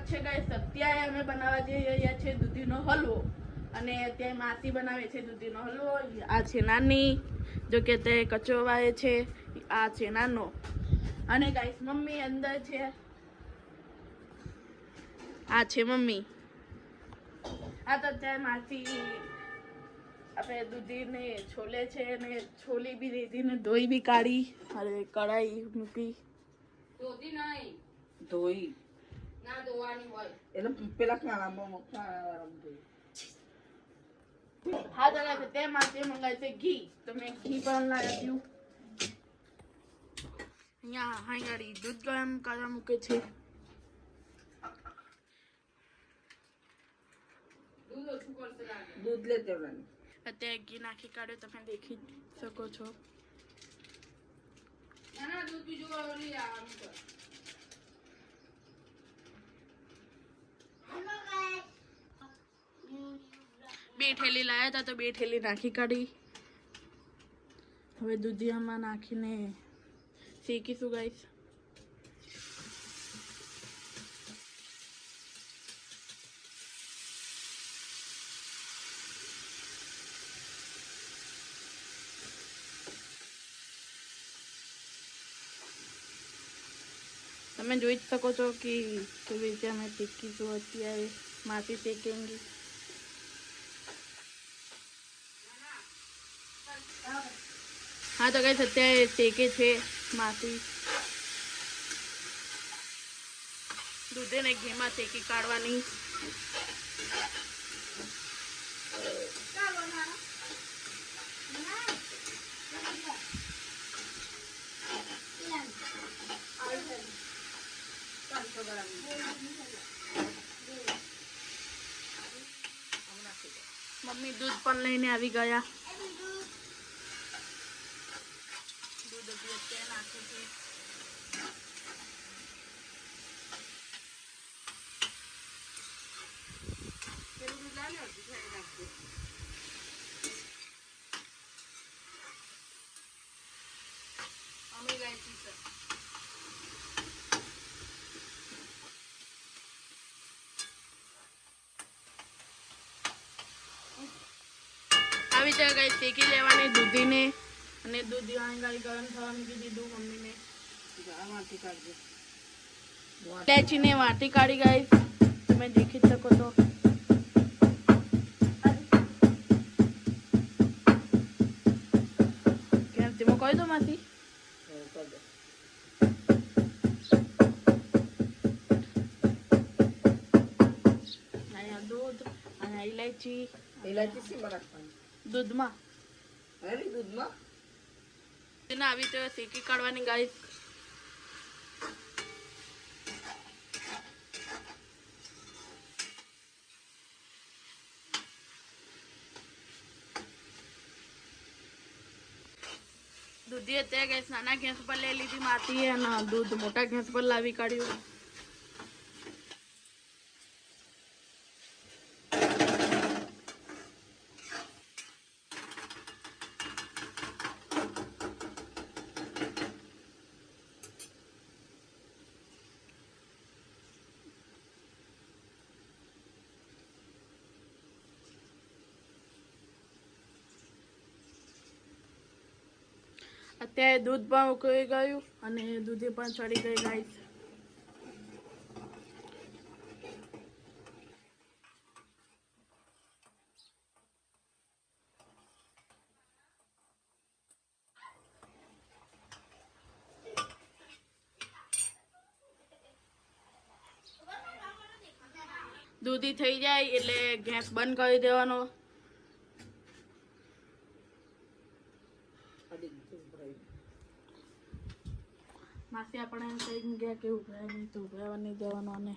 છે ગાઈસ, અત્યારે અમે બનાવવા જઈ રહ્યા છે દૂધીનો હલવો અને ત્યાં માસી બનાવે છે દૂધીનો હલવો. આ છે નાની, જો કે તે કચરો વાળે છે. આ છે નાનો અને ગાઈસ મમ્મી અંદર છે. આ છે મમ્મી. આ તો અત્યારે માસી આપણે દૂધીને છોલે છે અને છોલી બી લીધી ને ધોઈ બી કાઢી. અરે કઢાઈ મૂકી. ધોઈ ના ધોવાની હોય એટલે પેલા ખાણામાં હા તો તે માટે મંગાવ્યું છે ઘી, તો મેં ઘી પણ લાવ્યું. અહીંયા હાંગાડી દૂધ ગરમ કરવા મૂકે છે. દૂધ લે દેવાનું. અત્યારે ઘી નાખી કાઢ્યો, તમે દેખી શકો છો. બે ઠેલી લાયા હતા તો બે ઠેલી નાખી કાઢી. હવે દૂધિયામાં નાખીને શેકીશું ગાઈસ. તમે જોઈ જ શકો છો કે કેવી રીતે અમે શેકીશું. અત્યારે માસી શેકેંગી. હા તો ગાઈસ અત્યારે શેકે છે માસી. દૂધીને ઘીમાં શેકી કાઢવાની. મમ્મી દૂધ પણ લઈને આવી ગયા. દૂધ અત્યારે નાખે છે. આવી રીતે કઈ શેકી લેવાની દૂધીને અને દૂધ ગાળી ગરમ થવા મૂકી દીધું મમ્મીને. ઇલાયચીને વાટી કાઢી ગાઈસ, તમે દેખી શકો છો. કેમ તેમાં કહી દો માસી. અહીંયા દૂધ અને ઇલાયચી. ઇલાયચી શીમાં રાખવાની? દૂધમાં. દૂધમાં તેને આવી રીતે શેકી કાઢવાની ગાઈસ. દૂધી અત્યારે ગેસ નાના ગેસ પર લઈ લીધી માસીએ અને દૂધ મોટા ગેસ પર લાવી કાઢ્યું. અત્યારે દૂધ પણ ઉકળી ગયું અને દૂધી પણ ચડી ગઈ ગાઈસ. દૂધી થઈ જાય એટલે ગેસ બંધ કરી દેવાનો. માસી આપણે કઈ ગયા કે ઉભરાય નહીં તો ઉભરાવા નહીં દેવાનો. અને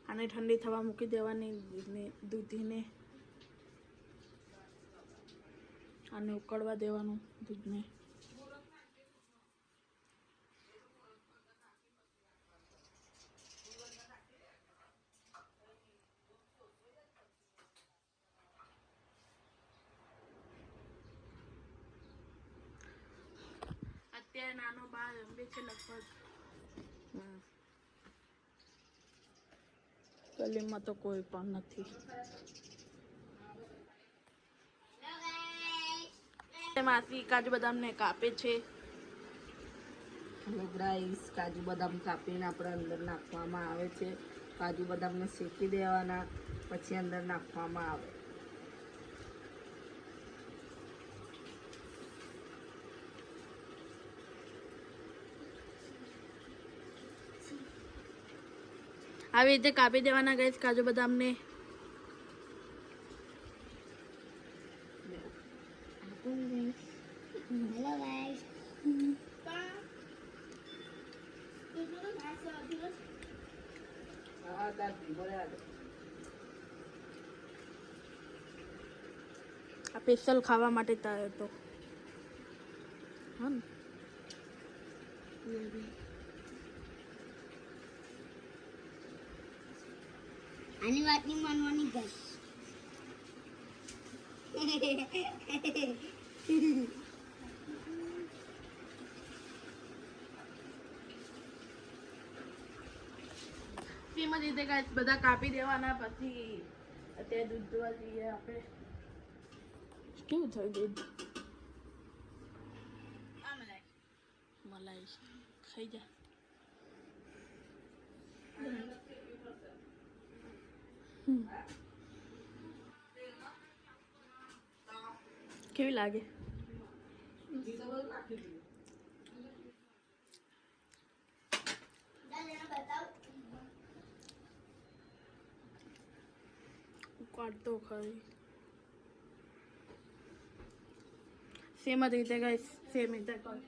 આને ઠંડી થવા મૂકી દેવાની દૂધીને. આને ઉકળવા દેવાનું દૂધને. અત્યારે નાનો બહાર રમે છે લગભગ. ગલીમાં તો કોઈ પણ નથી. માસી કાજુ બદામ ને કાપે છે. હેલો ગાઈસ, કાજુ બદામ કાપીને આપણે અંદર નાખવામાં આવે છે. કાજુ બદામને શેકી દેવાના, પછી અંદર નાખવામાં આવે. આવી રીતે કાપી દેવાના ગાઈસ કાજુ બદામને. Hello guys. હા દાદી બરાબર. આ સ્પેશિયલ ખાવા માટે તૈયાર હતો. હા ને? આની વાત નહીં માનવાની ગાઈસ. સેમ જ રીતે ગાઈસ બધા કાપી દેવાના. પછી અત્યારે દૂધ જોવા જઈએ આપણે. કેવું થયું દૂધ? મલાઈ ખાઈ જા. કેવી લાગે? ઉકાળતો ખરી. સેમ જ રીતે ગાઈસ સેમ રીતે કર.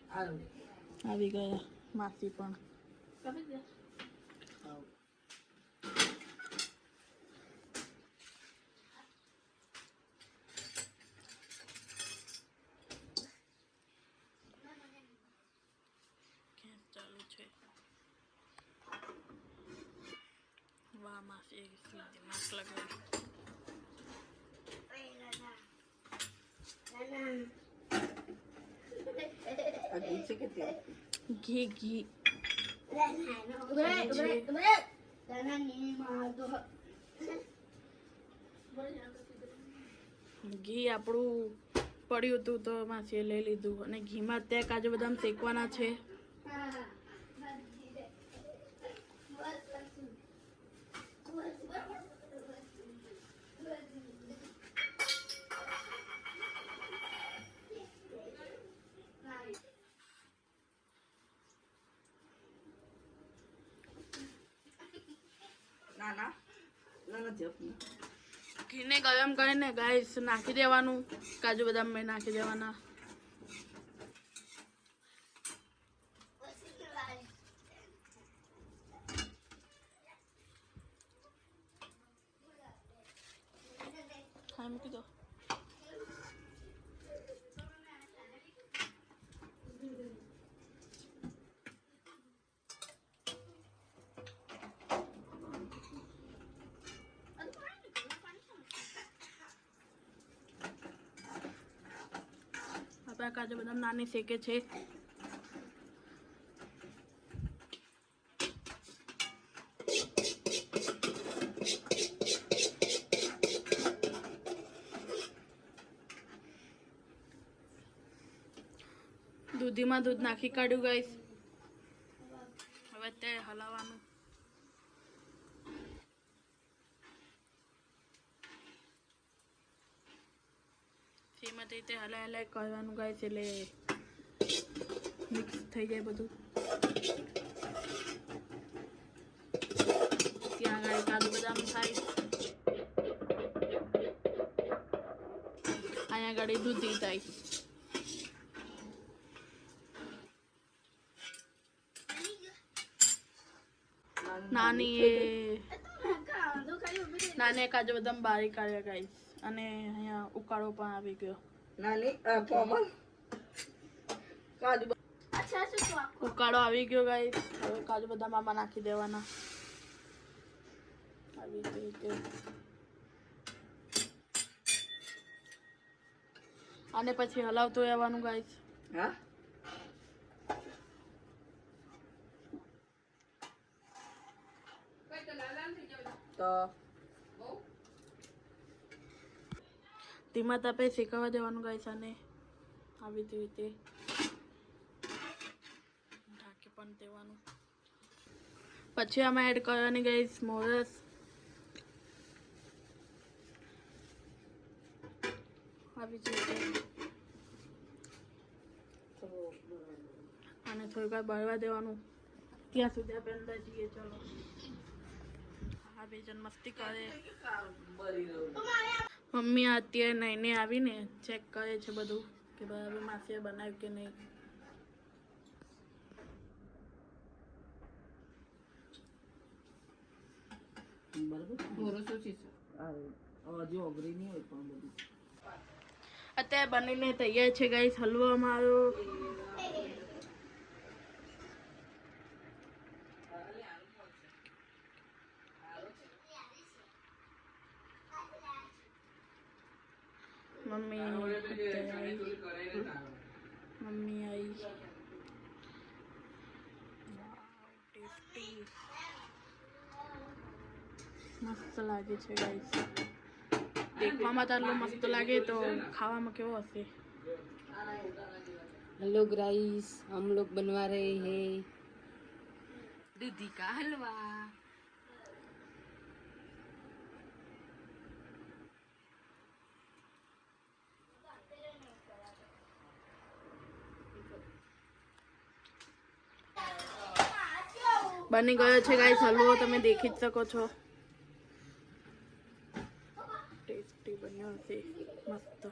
આવી ગયા માસી પણ. ચાલુ છે. વાહ માસી માસ્ક લગાવી. આ ઘી છે કે તેલ? ઘી ઘી ઘી આપણું પડ્યું હતું તો માસીએ લઈ લીધું. અને ઘીમાં અત્યારે કાજુ બદામ શેકવાના છે. ના ના ના ના જપ ના. ઘીને ગરમ કરીને ગાઈસ નાખી દેવાનું. કાજુ બદામ મેં નાખી દેવાના. ખાઈ મૂકી દો. આપણા કાજુ બદામ નાની શેકે છે. દૂધીમાં દૂધ નાખી કાઢ્યું ગાઈસ. હવે તે હલાવવાનું. સેમ રીતે હલાય કરવાનું ગાઈસ એટલે મિક્સ થઈ જાય બધું. ત્યાં આગળ કાજુ બદામ થાય. અહીંયા આગળ દૂધી થાય. નાની કાજુ બદામ બારીક કાઢ્યા ગાઈસ. અને અહીંયા ઉકાળો પણ આવી ગયો. નાની કોમલ કાજુ ઉકાળો આવી ગયો ગાઈસ. હવે કાજુ બદામ આમાં નાખી દેવાના. આવી રીતે અને પછી હલાવતું રહેવાનું ગાઈસ. હા ધીમા તાપે શેકાવા દેવાનું ગાઈસ આને આવી રીતે ઢાંકી પણ દેવાનું. પછી આમાં એડ કરવાની ગાઈસ મોરસ. આવી રીતે અને થોડીક વાર બળવા દેવાનું ત્યાં સુધી આપણે અંદર જઈએ. ચલો આ બે જણ મસ્તી કરે. મમ્મી અત્યારે નઈને આવીને ચેક કરે છે બધું કે બરાબર માસીએ બનાવ્યું કે નહીં. અત્યારે બનીને તૈયાર છે ગાઈસ હલવો અમારો. મમ્મી આવી ટેસ્ટી મસ્ત લાગે છે ગાઈસ. देखने तो मस्त लगे तो खावा में क्यों हंसे. हेलो गाइस, हम लोग बनवा रहे हैं दूधी का हलवा. बनी गयो छे गाइस हलवो, तमे देखी ज सको छो. टेस्टी बन्यो छे मस्त.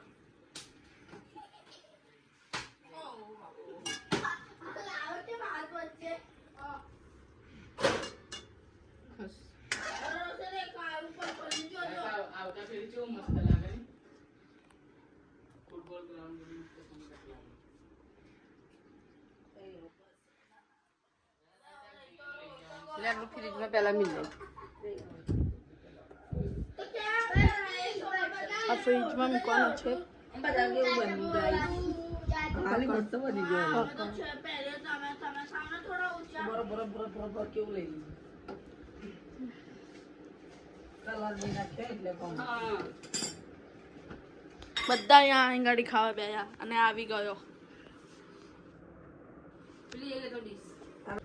फ्रिज में पहला मिल जाए. आ फ्रिज में मुकवानो छे. બધા કેવું બની જાય. ખાલી મસ્ત બની જાય. બરોબર કેવું લઈ લીધું. કલર બી નાખ્યો એટલે કમ. બધા અહીંયા આંગળી ખાવા બેયા અને આવી ગયો. પેલી એ તો ડીશ.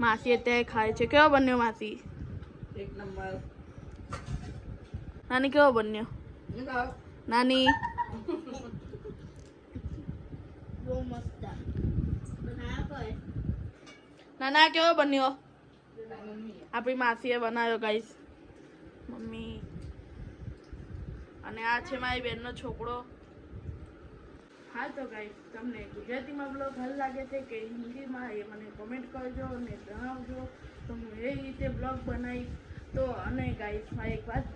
માસી અત્યારે ખાય છે. કેવો બન્યો માસી? એક નંબર. નાની કેવો બન્યો? નાની બહુ મસ્ત બનાયા કોઈ. નાના કેવો બન્યો? આપણી માસીએ બનાવ્યો ગાઈસ. મમ્મી અને આ છે મારી બેનનો છોકરો. હા તો ગાઈસ, તમને ગુજરાતીમાં બ્લોગ હલ લાગે છે કે હિન્દીમાં એ મને કોમેન્ટ કરજો અને જણાવજો. તો હું એ રીતે બ્લોગ બનાવીશ. તો અને ગાઈસ મારી એક વાત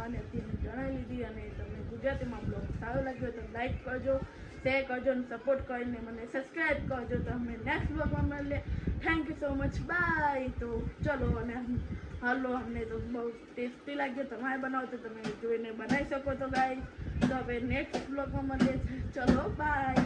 અને જણાવી લીધી. અને તમને ગુજરાતીમાં બ્લોગ સારો લાગ્યો તો લાઈક કરજો, શેર કરજો અને સપોર્ટ કરીને મને સબસ્ક્રાઈબ કરજો. તો અમે નેક્સ્ટ બ્લોગમાં મળીએ. Thank you so much, bye. તો ચલો. અને હલો અમને તો બહુ ટેસ્ટી લાગ્યો. તમારે બનાવો તો તમે જોઈને બનાવી શકો તો ગાઈસ. તો હવે નેક્સ્ટ બ્લોગમાં મળીએ. ચલો બાય.